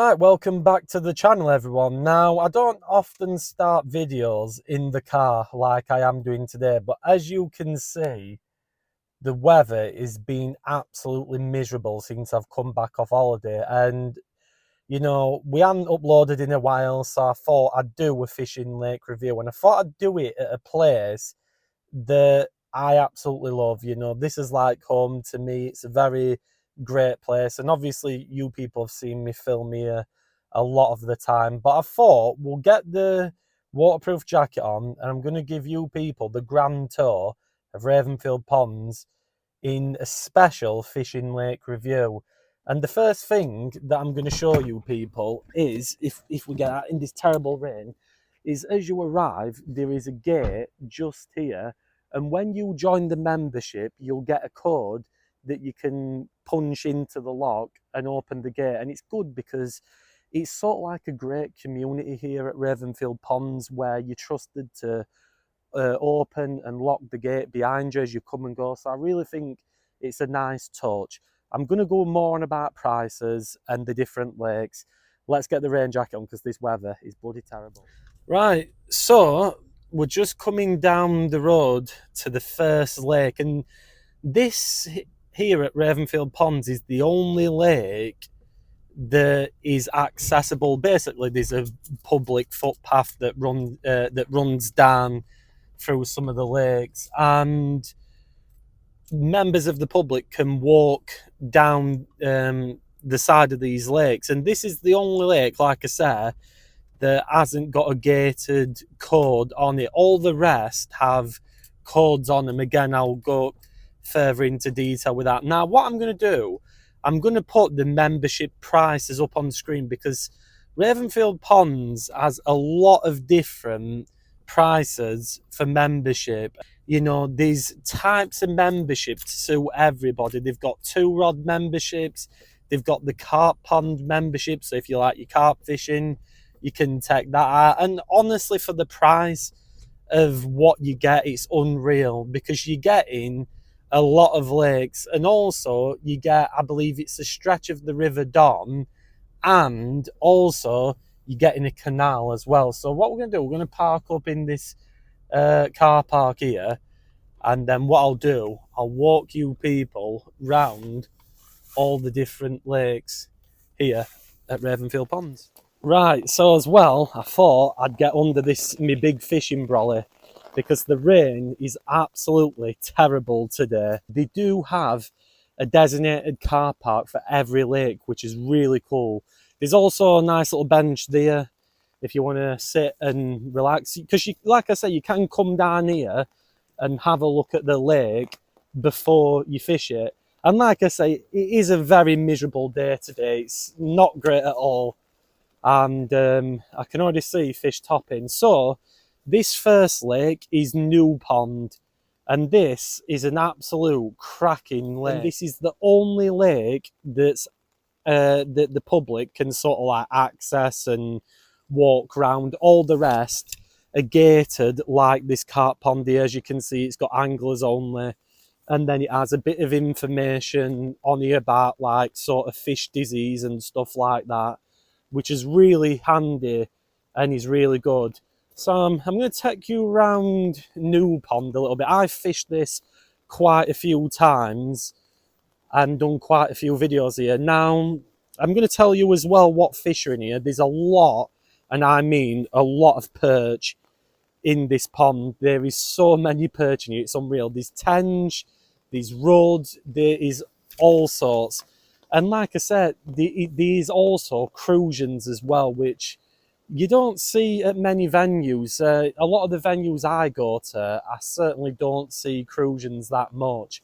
Right, welcome back to the channel, everyone. Now, I don't often start videos in the car like I am doing today, but as you can see, the weather is being absolutely miserable since I've come back off holiday. And, we haven't uploaded in a while, so I thought I'd do a fishing lake review. And I thought I'd do it at a place that I absolutely love. This is like home to me. It's a very great place, and obviously you people have seen me film here a lot of the time, but I thought we'll get the waterproof jacket on and I'm going to give you people the grand tour of Ravenfield Ponds in a special fishing lake review. And the first thing that I'm going to show you people is, if we get out in this terrible rain, is as you arrive, there is a gate just here. And when you join the membership, you'll get a code that you can punch into the lock and open the gate. And it's good because it's sort of like a great community here at Ravenfield Ponds where you're trusted to open and lock the gate behind you as you come and go. So I really think it's a nice touch. I'm going to go more on about prices and the different lakes. Let's get the rain jacket on because this weather is bloody terrible. Right, so we're just coming down the road to the first lake, and this here at Ravenfield Ponds is the only lake that is accessible. Basically, there's a public footpath that runs down through some of the lakes, and members of the public can walk down the side of these lakes. And this is the only lake, like I said, that hasn't got a gated code on it. All the rest have codes on them. Again, I'll go further into detail with that. Now, what I'm going to do, I'm going to put the membership prices up on the screen because Ravenfield Ponds has a lot of different prices for membership. These types of memberships to suit everybody. They've got 2-rod memberships. They've got the carp pond membership. So if you like your carp fishing, you can take that out. And honestly, for the price of what you get, it's unreal because you're getting a lot of lakes, and also you get, I believe it's a stretch of the River Don, and also you're getting a canal as well. So what we're going to do, we're going to park up in this car park here, and then what I'll do, I'll walk you people round all the different lakes here at Ravenfield Ponds. Right, so as well, I thought I'd get under this my big fishing brolly because the rain is absolutely terrible today. They do have a designated car park for every lake, which is really cool. There's also a nice little bench there if you want to sit and relax, because like I say, you can come down here and have a look at the lake before you fish it. And like I say, it is a very miserable day today. It's not great at all. And I can already see fish topping. So this first lake is New Pond, and this is an absolute cracking lake. And this is the only lake that's that the public can sort of like access and walk around. All the rest are gated, like this carp pond here. As you can see, it's got anglers only, and then it has a bit of information on here about like sort of fish disease and stuff like that, which is really handy and is really good. So I'm going to take you around New Pond a little bit. I've fished this quite a few times and done quite a few videos here. Now, I'm going to tell you as well what fish are in here. There's a lot, and I mean a lot of perch in this pond. There is so many perch in here, it's unreal. There's tench, there's rudd, there is all sorts. And like I said, there's also crucians as well, which you don't see at many venues. A lot of the venues I go to, I certainly don't see crucians that much.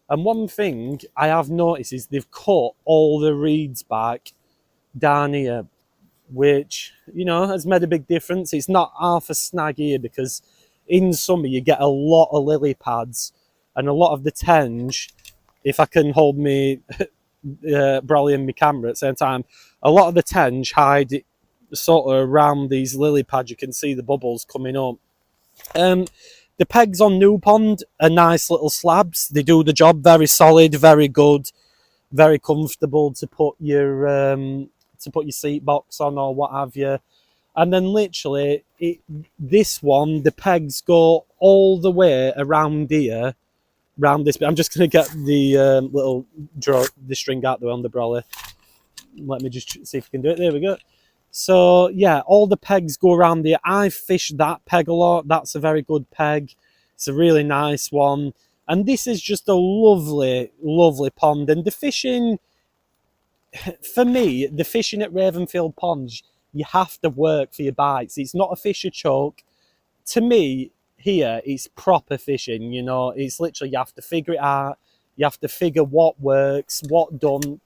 And one thing I have noticed is they've cut all the reeds back down here, which, has made a big difference. It's not half a snag here because in summer you get a lot of lily pads and a lot of the tench. If I can hold me brolly and my camera at the same time, a lot of the tench hide it sort of around these lily pads. You can see the bubbles coming up. The pegs on New Pond are nice little slabs. They do the job. Very solid, very good, very comfortable to put your to put your seat box on or what have you. And then literally, this one, the pegs go all the way around here, around this bit. I'm just going to get the the string out the way on the brolly. Let me just see if we can do it. There we go. So yeah, all the pegs go around there. I fished that peg a lot. That's a very good peg. It's a really nice one. And this is just a lovely, lovely pond. And the fishing, for me, the fishing at Ravenfield Ponds, you have to work for your bites. It's not a fisher choke. To me, here, it's proper fishing, you know. It's literally, you have to figure it out. You have to figure what works, what don't.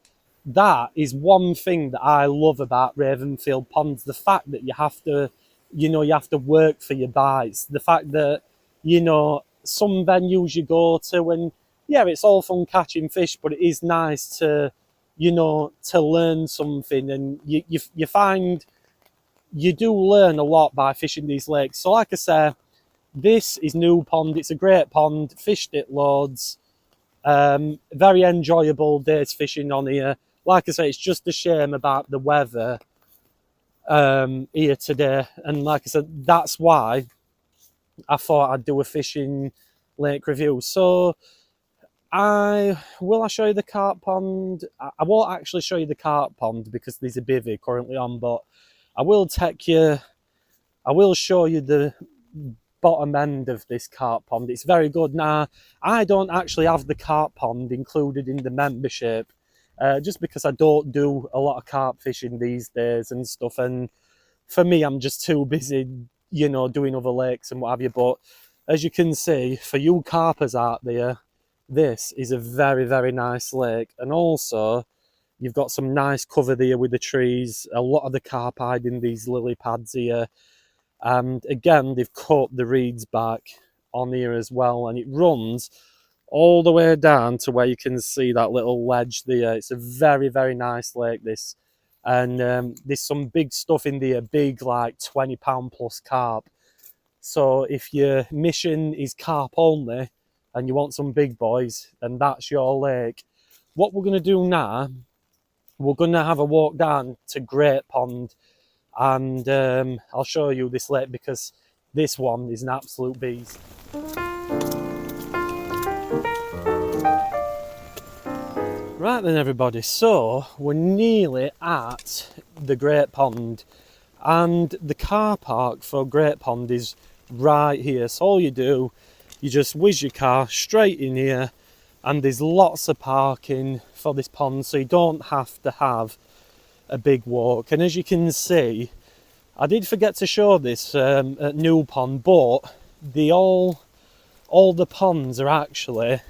That is one thing that I love about Ravenfield Ponds. The fact that you have to, you know, you have to work for your bites. The fact that, you know, some venues you go to and, yeah, it's all fun catching fish, but it is nice to, you know, to learn something. And you find you do learn a lot by fishing these lakes. So like I say, this is New Pond. It's a great pond. Fished it loads. Very enjoyable days fishing on here. Like I say, it's just a shame about the weather here today. And like I said, that's why I thought I'd do a fishing lake review. So I show you the carp pond. I won't actually show you the carp pond because there's a bivvy currently on, but I will show you the bottom end of this carp pond. It's very good. Now, I don't actually have the carp pond included in the membership, just because I don't do a lot of carp fishing these days and stuff. And for me, I'm just too busy, you know, doing other lakes and what have you. But as you can see, for you carpers out there, this is a very, very nice lake. And also, you've got some nice cover there with the trees. A lot of the carp hide in these lily pads here. And again, they've cut the reeds back on here as well. And it runs all the way down to where you can see that little ledge there. It's a very, very nice lake, this. And there's some big stuff in there, big like 20-pound plus carp. So if your mission is carp only and you want some big boys, then that's your lake. What we're going to do now, we're going to have a walk down to Great Pond, and I'll show you this lake because this one is an absolute beast. Right then everybody, so we're nearly at the Great Pond, and the car park for Great Pond is right here. So all you do, you just whiz your car straight in here, and there's lots of parking for this pond, so you don't have to have a big walk. And as you can see, I did forget to show this at New Pond, but all the ponds are actually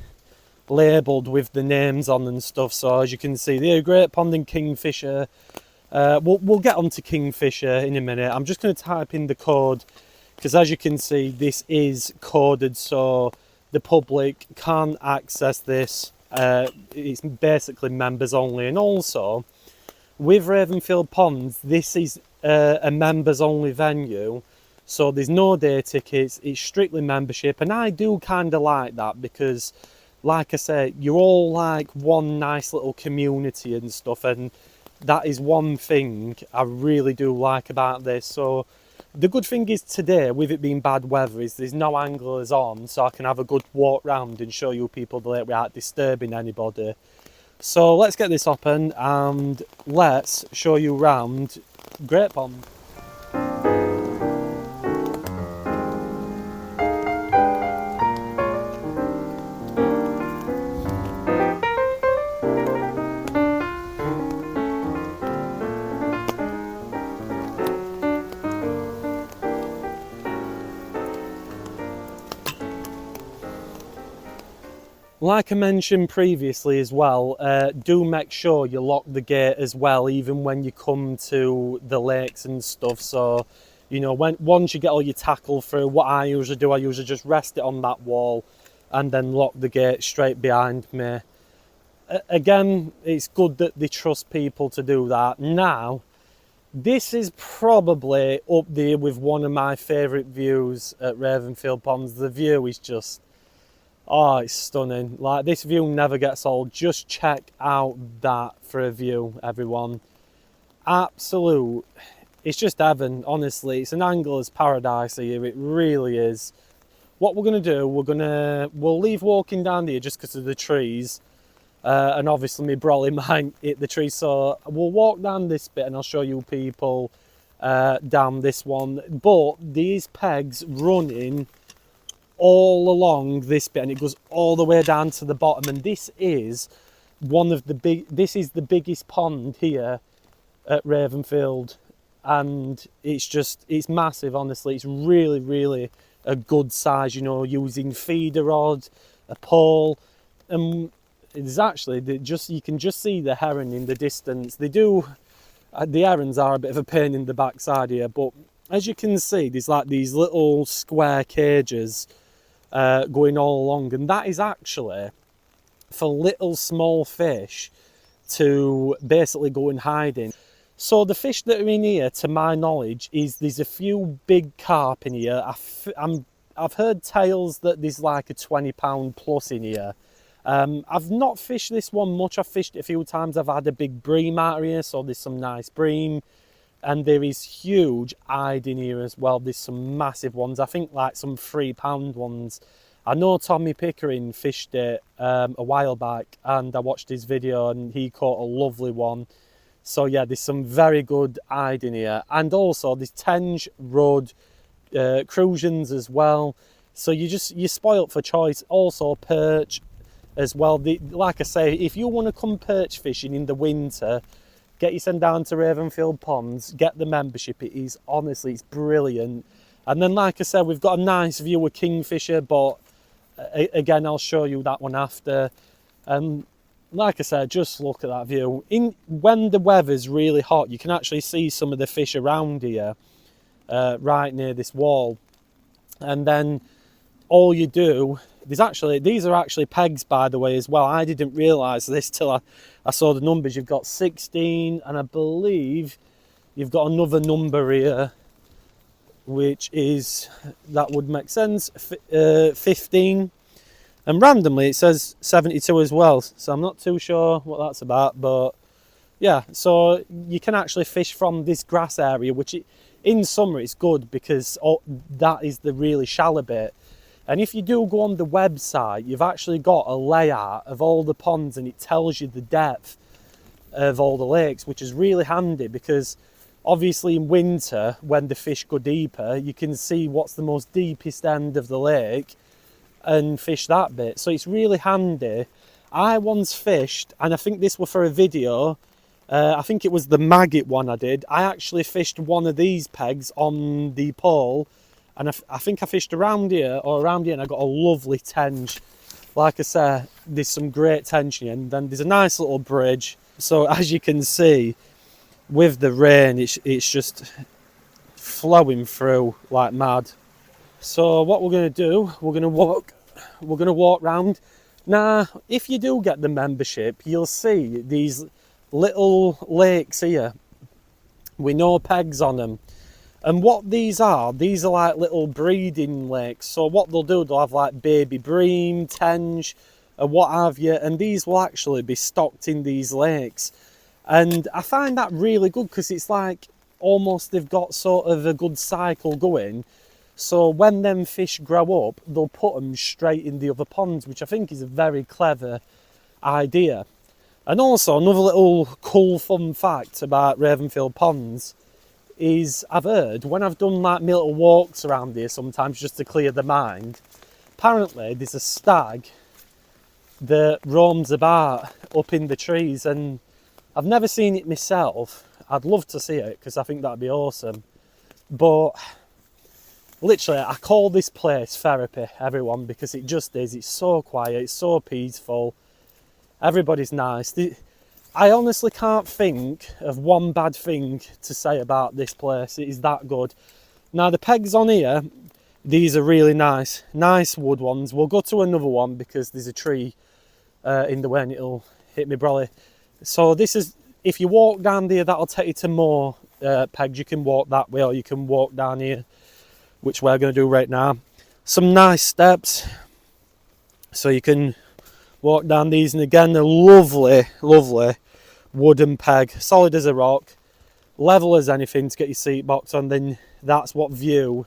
labelled with the names on and stuff. So as you can see, the Great Pond and Kingfisher. We'll get on to Kingfisher in a minute. I'm just going to type in the code because as you can see, this is coded, so the public can't access this. It's basically members only. And also, with Ravenfield Ponds, this is a members only venue, so there's no day tickets, it's strictly membership. And I do kind of like that because, like I say, you're all like one nice little community and stuff, and that is one thing I really do like about this. So the good thing is today, with it being bad weather, is there's no anglers on, so I can have a good walk round and show you people the lake without disturbing anybody. So let's get this open and let's show you round Great Pond. Like I mentioned previously as well, do make sure you lock the gate as well, even when you come to the lakes and stuff. So, you know, once you get all your tackle through, what I usually do, I usually just rest it on that wall and then lock the gate straight behind me. Again, it's good that they trust people to do that. Now, this is probably up there with one of my favourite views at Ravenfield Ponds. The view is just, oh, it's stunning. Like, this view never gets old. Just check out that for a view, everyone. absolute, it's just heaven, honestly. It's an angler's paradise here, it really is. What we're going to do, we'll leave walking down here just because of the trees. And obviously my brolly might hit the tree, so we'll walk down this bit and I'll show you people down this one. But these pegs running all along this bit, and it goes all the way down to the bottom, and this is the biggest pond here at Ravenfield, and it's massive, honestly. It's really, really a good size, you know, using feeder rod, a pole, and it's actually you can just see the heron in the distance. The herons are a bit of a pain in the backside here, but as you can see, there's like these little square cages going all along, and that is actually for little small fish to basically go and hide in. So the fish that are in here, to my knowledge, there's a few big carp in here. I've heard tales that there's like a £20 plus in here. I've not fished this one much. I've fished it a few times. I've had a big bream out here, so there's some nice bream. And there is huge hide in here as well. There's some massive ones. I think like some £3 ones. I know Tommy Pickering fished it a while back, and I watched his video and he caught a lovely one. So yeah, there's some very good hide in here. And also there's Tenge, Rudd, Crucians as well. So you're spoilt for choice. Also perch as well. Like I say, if you want to come perch fishing in the winter, get yourself down to Ravenfield Ponds, get the membership. It is, honestly, it's brilliant. And then, like I said, we've got a nice view of Kingfisher, but again, I'll show you that one after. Like I said, just look at that view. When the weather's really hot, you can actually see some of the fish around here, right near this wall. And then all you do, these are actually pegs, by the way, as well. I didn't realise this till I saw the numbers. You've got 16, and I believe you've got another number here, which is, that would make sense, 15. And randomly it says 72 as well, so I'm not too sure what that's about. But yeah, so you can actually fish from this grass area, which in summer it's good because that is the really shallow bit. And if you do go on the website, you've actually got a layout of all the ponds, and it tells you the depth of all the lakes, which is really handy because obviously in winter, when the fish go deeper, you can see what's the most deepest end of the lake and fish that bit. So it's really handy. I once fished, and I think this was for a video, I think it was the maggot one I did. I actually fished one of these pegs on the pole, and I think I fished around here, and I got a lovely tenge. Like I said, there's some great tension, and then there's a nice little bridge. So as you can see, with the rain, it's just flowing through like mad. So what we're going to do, we're going to walk round. Now, if you do get the membership, you'll see these little lakes here with no pegs on them. And what these are like little breeding lakes. So what they'll do, they'll have like baby bream, tenge, and what have you, and these will actually be stocked in these lakes. And I find that really good because it's like almost they've got sort of a good cycle going. So when them fish grow up, they'll put them straight in the other ponds, which I think is a very clever idea. And also another little cool fun fact about Ravenfield ponds is, I've heard when I've done like my little walks around here sometimes just to clear the mind, apparently there's a stag that roams about up in the trees, and I've never seen it myself. I'd love to see it because I think that'd be awesome. But literally, I call this place therapy, everyone, because it just is. It's so quiet, it's so peaceful, everybody's nice. I honestly can't think of one bad thing to say about this place. It is that good. Now the pegs on here, these are really nice wood ones. We'll go to another one because there's a tree in the way and it'll hit me brolly. So this is, if you walk down there, that'll take you to more pegs. You can walk that way, or you can walk down here, which we're going to do right now. Some nice steps, so you can walk down these, and again, a lovely wooden peg, solid as a rock. level as anything to get your seat box on, then that's what view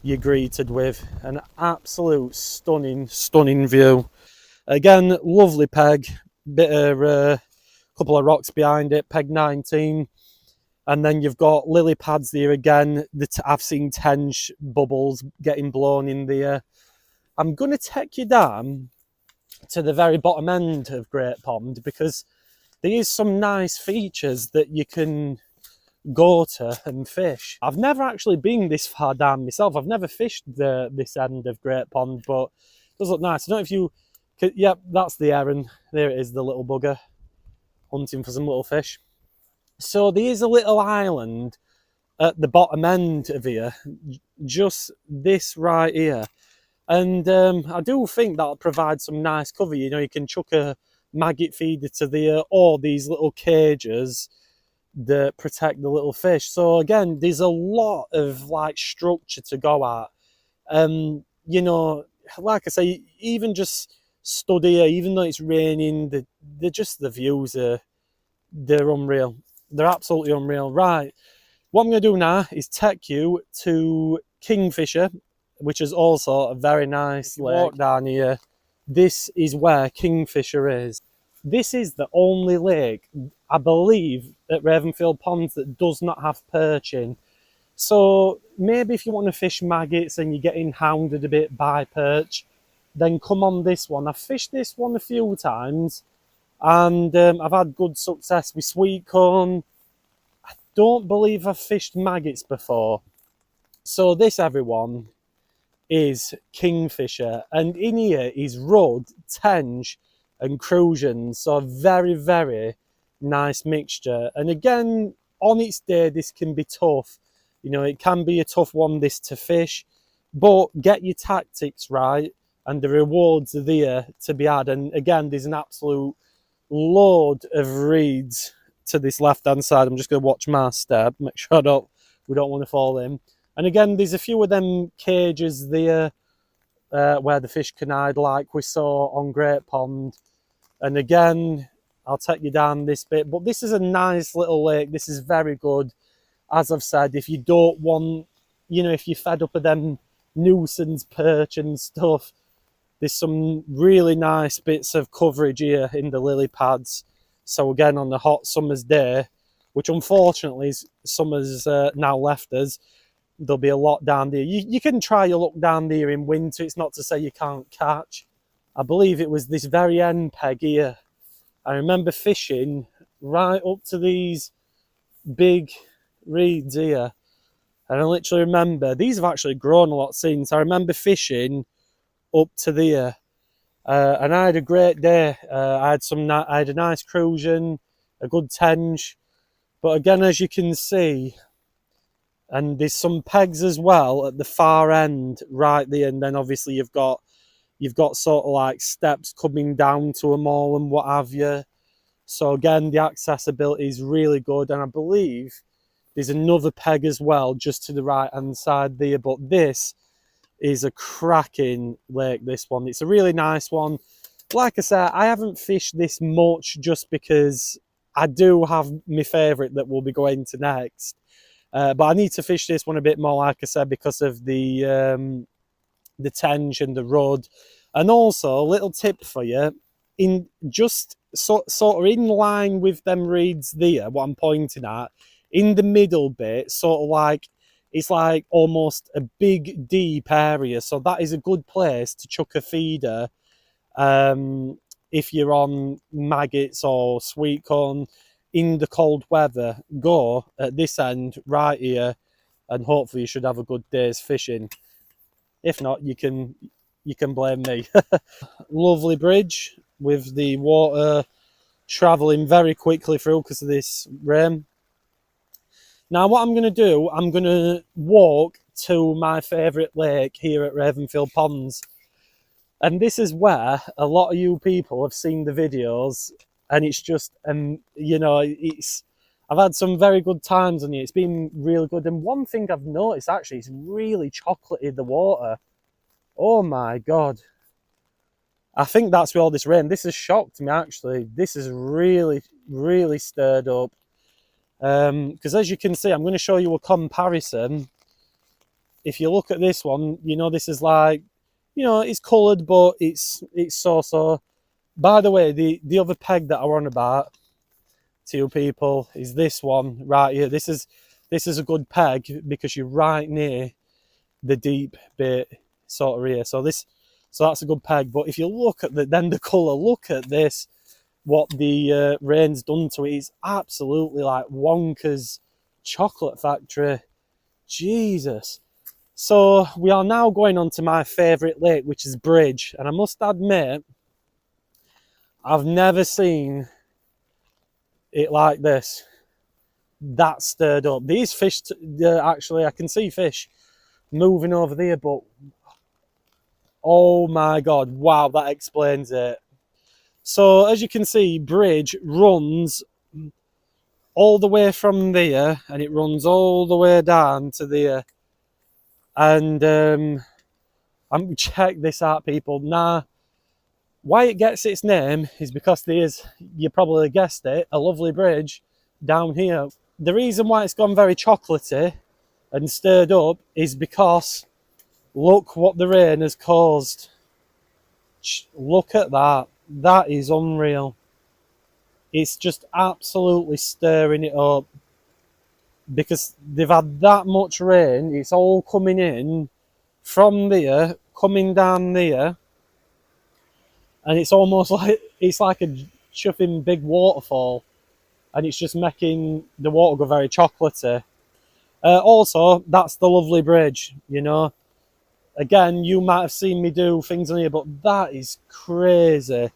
you're greeted with. An absolute stunning view. Again, lovely peg, bit of couple of rocks behind it, peg 19. And then you've got lily pads there again. I've seen tench bubbles getting blown in there. I'm going to take you down to the very bottom end of Great Pond because there is some nice features that you can go to and fish. I've never actually been this far down myself. I've never fished this end of Great Pond, but it does look nice. I don't know if you could, yep, that's the heron. There it is, the little bugger, hunting for some little fish. So there is a little island at the bottom end of here, just this right here. And I do think that'll provide some nice cover. You know, you can chuck a maggot feeder to there, or these little cages that protect the little fish. So again, there's a lot of like structure to go at. You know, like I say, even just stood here, even though it's raining, the views are, they're unreal. They're absolutely unreal. Right, what I'm going to do now is take you to Kingfisher, which is also a very nice lake. Walk down here. This is where Kingfisher is. This is the only lake, I believe, at Ravenfield Ponds that does not have perching. So maybe if you want to fish maggots and you're getting hounded a bit by perch, then come on this one. I've fished this one a few times and I've had good success with sweet corn. I don't believe I've fished maggots before. So this, everyone, is Kingfisher, and in here is rudd, tench and crucian. So very, very nice mixture. And again, on its day, this can be tough. You know, it can be a tough one, this, to fish, but get your tactics right and the rewards are there to be had. And again, there's an absolute load of reeds to this left hand side. I'm just going to watch my step, make sure we don't want to fall in. And again, there's a few of them cages there where the fish can hide, like we saw on Great Pond. And again, I'll take you down this bit, but this is a nice little lake. This is very good. As I've said, if you don't want, you know, if you're fed up of them nuisance perch and stuff, there's some really nice bits of coverage here in the lily pads. So again, on the hot summer's day, which unfortunately summer's now left us, there'll be a lot down there. You can try your luck down there in winter. It's not to say you can't catch. I believe it was this very end peg here. I remember fishing right up to these big reeds here. And I literally remember, these have actually grown a lot since. I remember fishing up to there. And I had a great day. I had a nice crucian, a good tench. But again, as you can see, and there's some pegs as well at the far end right there, and then obviously you've got sort of like steps coming down to them all and what have you. So again, the accessibility is really good, and I believe there's another peg as well just to the right hand side there. But this is a cracking lake, this one. It's a really nice one. Like I said, I haven't fished this much just because I do have my favourite that we'll be going to next. But I need to fish this one a bit more, like I said, because of the tench and the rudd. And also, a little tip for you, in just sort of in line with them reeds there, what I'm pointing at, in the middle bit, sort of like, it's like almost a big, deep area. So that is a good place to chuck a feeder if you're on maggots or sweet corn in the cold weather. Go at this end right here, and hopefully you should have a good day's fishing. If not, you can blame me. Lovely bridge with the water travelling very quickly through because of this rain. Now what I'm going to do, I'm going to walk to my favourite lake here at Ravenfield Ponds. And this is where a lot of you people have seen the videos, and it's just, you know, I've had some very good times on here. It's been really good. And one thing I've noticed, actually, it's really chocolatey, the water. Oh my God. I think that's with all this rain. This has shocked me, actually. This is really, really stirred up. Because as you can see, I'm going to show you a comparison. If you look at this one, you know, this is like, you know, it's coloured, but it's so. By the way, the other peg that I want about to you people is this one right here. This is a good peg because you're right near the deep bit sort of here. So that's a good peg. But if you look at the colour, look at this. What the rain's done to it is absolutely like Wonka's chocolate factory. Jesus. So we are now going on to my favourite lake, which is Bridge. And I must admit, I've never seen it like this. That stirred up. These fish, actually, I can see fish moving over there, but oh my God, wow, that explains it. So as you can see, Bridge runs all the way from there, and it runs all the way down to there. And I'm check this out, people. Now, why it gets its name is because there's, you probably guessed it, a lovely bridge down here. The reason why it's gone very chocolatey and stirred up is because look what the rain has caused. Look at that. That is unreal. It's just absolutely stirring it up because they've had that much rain. It's all coming in from there, coming down there, and it's almost like it's like a chuffing big waterfall, and it's just making the water go very chocolatey. Also, that's the lovely bridge, you know. Again, you might have seen me do things on here, but that is crazy.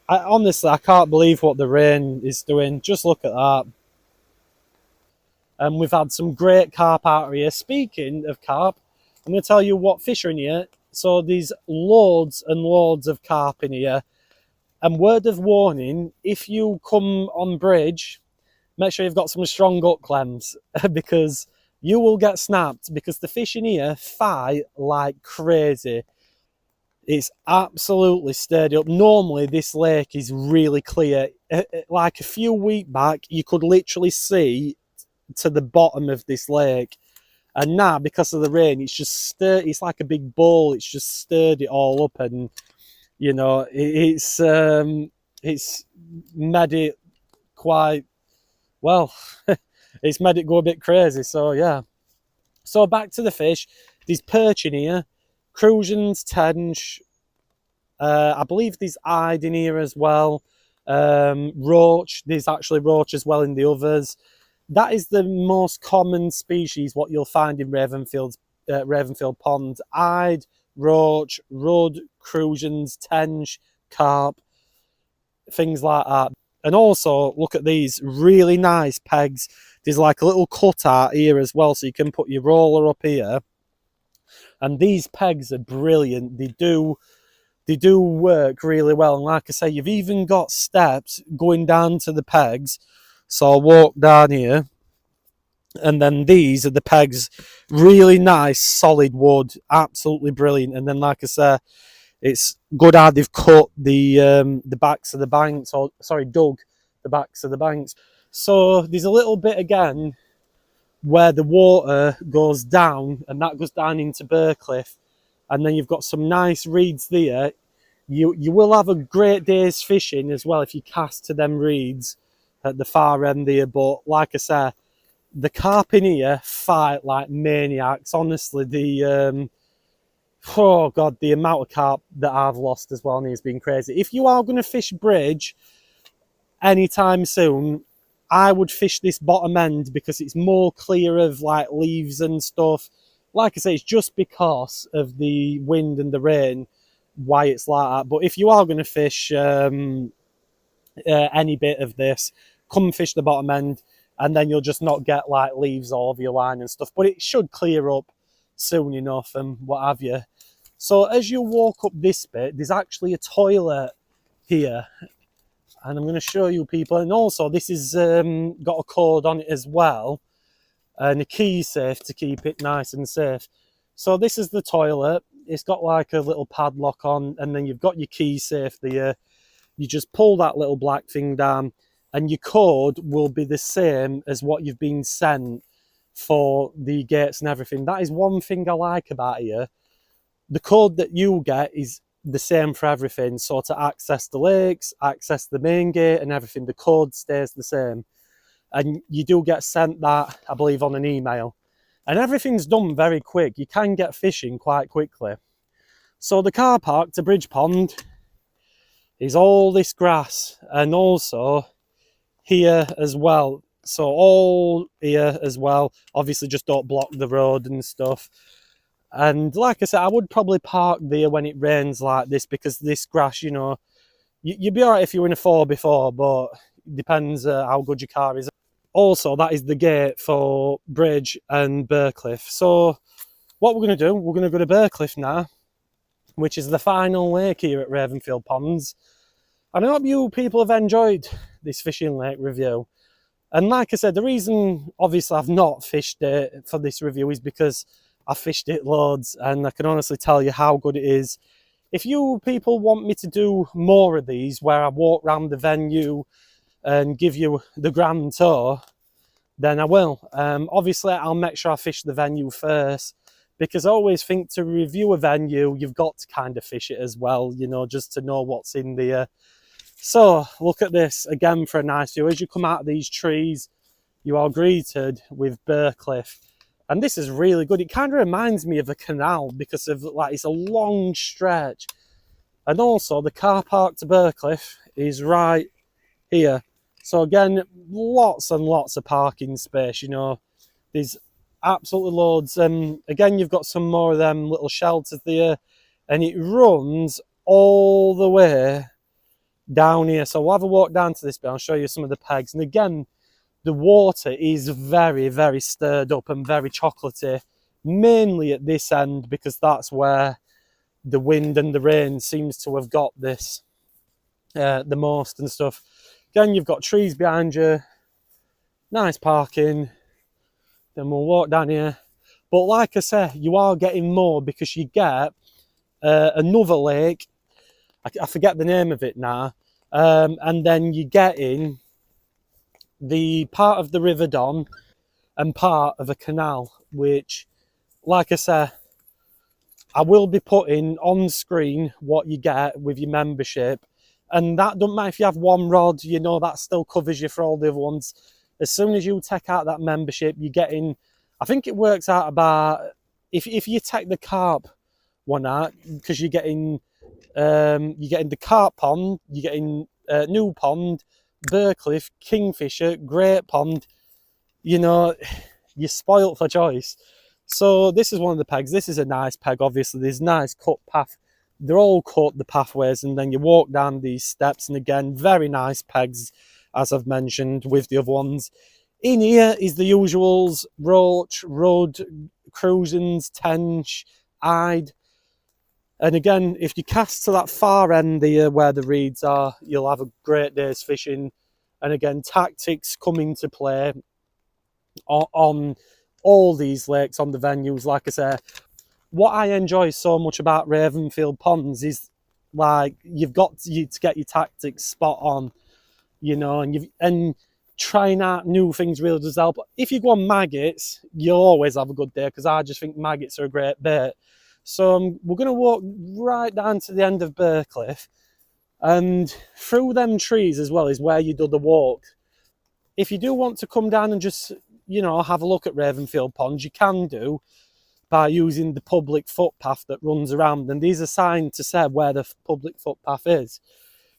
Honestly, I can't believe what the rain is doing. Just look at that. And we've had some great carp out here. Speaking of carp, I'm going to tell you what fish are in here. So there's loads and loads of carp in here. And word of warning, if you come on Bridge, make sure you've got some strong gut clems because you will get snapped because the fish in here fight like crazy. It's absolutely stirred up. Normally, this lake is really clear. Like a few weeks back, you could literally see to the bottom of this lake. And now, because of the rain, it's just stirred. It's like a big bowl. It's just stirred it all up, and you know, it's made it quite well. It's made it go a bit crazy. So yeah. So back to the fish. There's perch in here, crucians, tench. I believe there's eyed in here as well. Roach. There's actually roach as well in the others. That is the most common species what you'll find in Ravenfield ponds. Eyed, roach, rudd, crucians, tench, carp, things like that. And also, look at these really nice pegs. There's like a little cutout here as well, so you can put your roller up here. And these pegs are brilliant. They do work really well. And like I say, you've even got steps going down to the pegs. So I'll walk down here. And then these are the pegs. Really nice, solid wood. Absolutely brilliant. And then, like I say, it's good how they've cut the backs of the banks, or sorry, dug the backs of the banks. So there's a little bit again where the water goes down, and that goes down into Burcliffe, and then you've got some nice reeds there. You will have a great day's fishing as well if you cast to them reeds at the far end there. But like I say, the carp in here fight like maniacs. Honestly, oh God, the amount of carp that I've lost as well has been crazy. If you are going to fish Bridge anytime soon, I would fish this bottom end because it's more clear of like leaves and stuff. Like I say, it's just because of the wind and the rain why it's like that. But if you are going to fish any bit of this, come and fish the bottom end, and then you'll just not get like leaves all over your line and stuff. But it should clear up soon enough and what have you. So as you walk up this bit, there's actually a toilet here. And I'm going to show you people. And also, this has got a code on it as well. And a key safe to keep it nice and safe. So this is the toilet. It's got like a little padlock on. And then you've got your key safe there. You just pull that little black thing down. and your code will be the same as what you've been sent for the gates and everything. That is one thing I like about here. The code that you get is the same for everything. So to access the lakes, access the main gate and everything, the code stays the same. And you do get sent that, I believe, on an email. And everything's done very quick. You can get fishing quite quickly. So the car park to Bridge Pond is all this grass, and also here as well. So all here as well. Obviously just don't block the road and stuff. And like I said, I would probably park there when it rains like this, because this grass, you know, you'd be all right if you were in a 4x4, but it depends how good your car is. Also, that is the gate for Bridge and Burcliffe. So what we're going to do, we're going to go to Burcliffe now, which is the final lake here at Ravenfield Ponds. And I hope you people have enjoyed this fishing lake review. And like I said, the reason obviously I've not fished it for this review is because I've fished it loads, and I can honestly tell you how good it is. If you people want me to do more of these where I walk around the venue and give you the grand tour, then I will. Obviously I'll make sure I fish the venue first, because I always think to review a venue you've got to kind of fish it as well, you know, just to know what's in there. So look at this again for a nice view. As you come out of these trees, you are greeted with Burcliffe, and this is really good. It kind of reminds me of a canal because of, like, it's a long stretch. And also the car park to Burcliffe is right here. So again, lots and lots of parking space, you know. There's absolutely loads. Again, you've got some more of them little shelters there, and it runs all the way down here. So we'll have a walk down to this bit. I'll show you some of the pegs. And again, the water is very, very stirred up and very chocolatey, mainly at this end, because that's where the wind and the rain seems to have got this the most and stuff. Again, you've got trees behind you, nice parking. Then we'll walk down here. But like I say, you are getting more, because you get another lake. I forget the name of it now. And then you get in the part of the River Don and part of a canal, which, like I say, I will be putting on screen what you get with your membership. And that doesn't matter if you have one rod, you know, that still covers you for all the other ones. As soon as you take out that membership, you're getting, I think it works out about, if you take the carp one out, because you're getting the carp pond, you're getting New Pond, Burcliffe, Kingfisher, Great Pond, you know, you're spoilt for choice. So this is one of the pegs. This is a nice peg, obviously. There's nice cut path. They're all cut, the pathways, and then you walk down these steps. And again, very nice pegs, as I've mentioned, with the other ones. In here is the usuals: roach, rudd, cruisins, tench, ide. And again, if you cast to that far end there where the reeds are, you'll have a great day's fishing. And again, tactics come into play on all these lakes, on the venues. Like I say, what I enjoy so much about Ravenfield Ponds is, like, you've got to get your tactics spot on, you know, and trying out new things really does help. If you go on maggots, you'll always have a good day, because I just think maggots are a great bait. So we're going to walk right down to the end of Burcliffe, and through them trees as well is where you do the walk. If you do want to come down and just, you know, have a look at Ravenfield Ponds, you can do by using the public footpath that runs around, and these are signed to say where the public footpath is.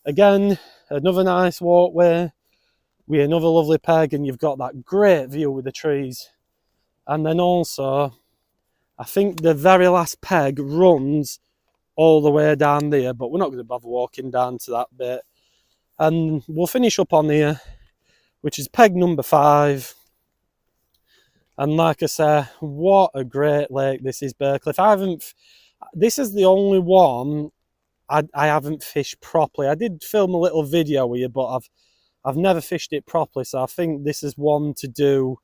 Again, another nice walkway with another lovely peg, and you've got that great view with the trees. And then also, I think the very last peg runs all the way down there, but we're not going to bother walking down to that bit. And we'll finish up on here, which is peg number 5. And like I say, what a great lake this is, Burcliffe. This is the only one I haven't fished properly. I did film a little video with you, but I've never fished it properly, so I think this is one to do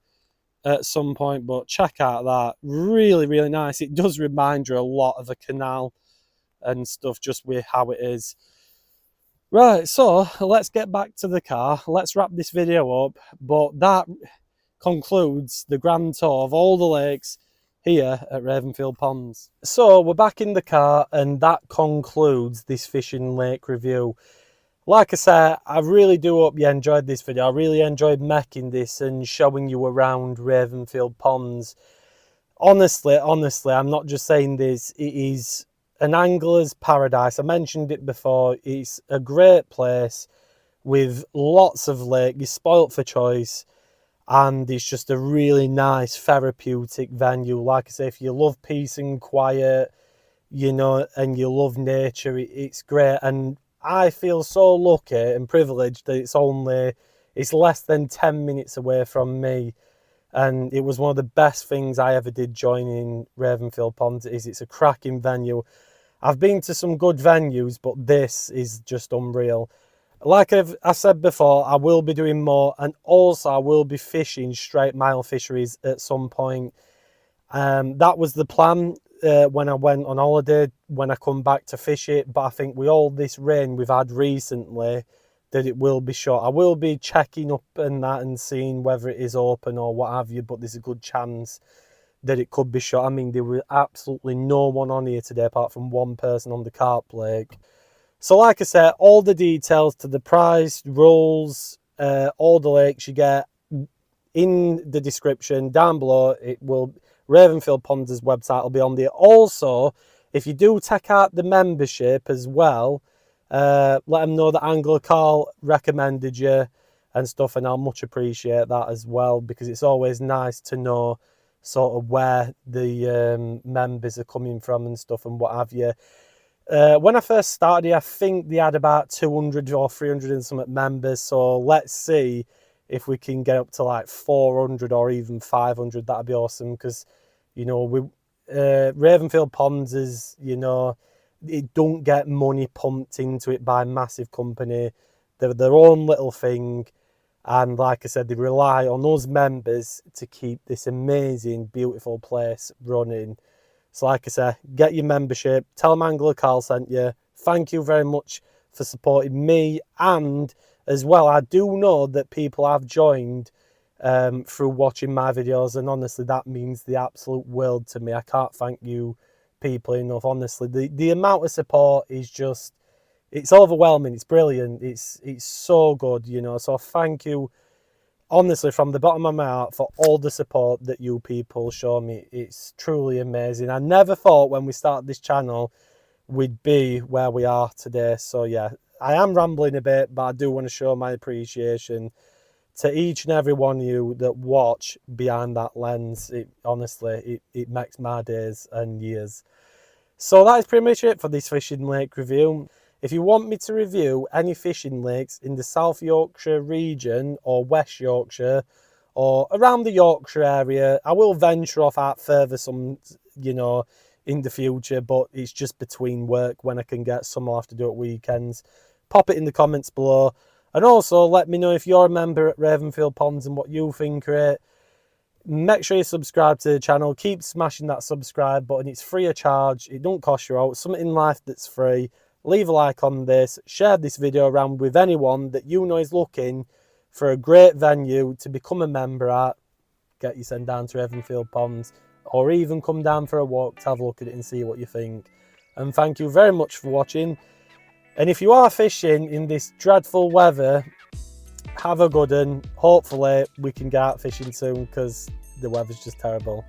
at some point. But check out that, really, really nice. It does remind you a lot of a canal and stuff, just with how it is. Right, so let's get back to the car. Let's wrap this video up. But that concludes the grand tour of all the lakes here at Ravenfield Ponds. So we're back in the car, and that concludes this fishing lake review. Like I said, I really do hope you enjoyed this video. I really enjoyed making this and showing you around Ravenfield Ponds. Honestly, I'm not just saying this, it is an angler's paradise. I mentioned it before. It's a great place with lots of lake. You're spoilt for choice, and it's just a really nice therapeutic venue. Like I say, if you love peace and quiet, you know, and you love nature, it's great. And I feel so lucky and privileged that it's less than 10 minutes away from me. And it was one of the best things I ever did joining Ravenfield Ponds. It's a cracking venue. I've been to some good venues, but this is just unreal. Like I said before, I will be doing more, and also I will be fishing straight mile fisheries at some point. That was the plan when I went on holiday, when I come back to fish it. But I think with all this rain we've had recently, that it will be short. I will be checking up and that and seeing whether it is open or what have you, but there's a good chance that it could be short. I mean, there was absolutely no one on here today apart from one person on the carp lake. So like I said, all the details to the price, rules, all the lakes you get in the description down below. It will, Ravenfield Ponds' website will be on there. Also, if you do take out the membership as well, let them know that Angler Carl recommended you and stuff, and I'll much appreciate that as well, because it's always nice to know sort of where the members are coming from and stuff and what have you. When I first started, I think they had about 200 or 300 and something members, so let's see if we can get up to like 400 or even 500. That'd be awesome, because, you know, we Ravenfield Ponds is, you know, it don't get money pumped into it by a massive company. They're their own little thing, and like I said, they rely on us members to keep this amazing, beautiful place running. So like I said, get your membership, tell them Angler Carl sent you. Thank you very much for supporting me, and as well, I do know that people have joined through watching my videos, and honestly, that means the absolute world to me. I can't thank you people enough. Honestly, the amount of support is just, it's overwhelming. It's brilliant. It's so good, you know. So thank you, honestly, from the bottom of my heart, for all the support that you people show me. It's truly amazing. I never thought when we started this channel we'd be where we are today. So yeah, I am rambling a bit, but I do want to show my appreciation to each and every one of you that watch behind that lens. It honestly, it makes my days and years. So that is pretty much it for this fishing lake review. If you want me to review any fishing lakes in the South Yorkshire region or West Yorkshire or around the Yorkshire area, I will venture off out further some, you know, in the future, but it's just between work when I can get some. I'll have to do it weekends. Pop it in the comments below, and also let me know if you're a member at Ravenfield Ponds and what you think of it. Make sure you subscribe to the channel. Keep smashing that subscribe button. It's free of charge. It don't cost you out. Something in life that's free. Leave a like on this. Share this video around with anyone that you know is looking for a great venue to become a member at. Get you sent down to Ravenfield Ponds, or even come down for a walk to have a look at it and see what you think. And thank you very much for watching. And if you are fishing in this dreadful weather, have a good one. Hopefully we can get out fishing soon, because the weather's just terrible.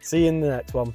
See you in the next one.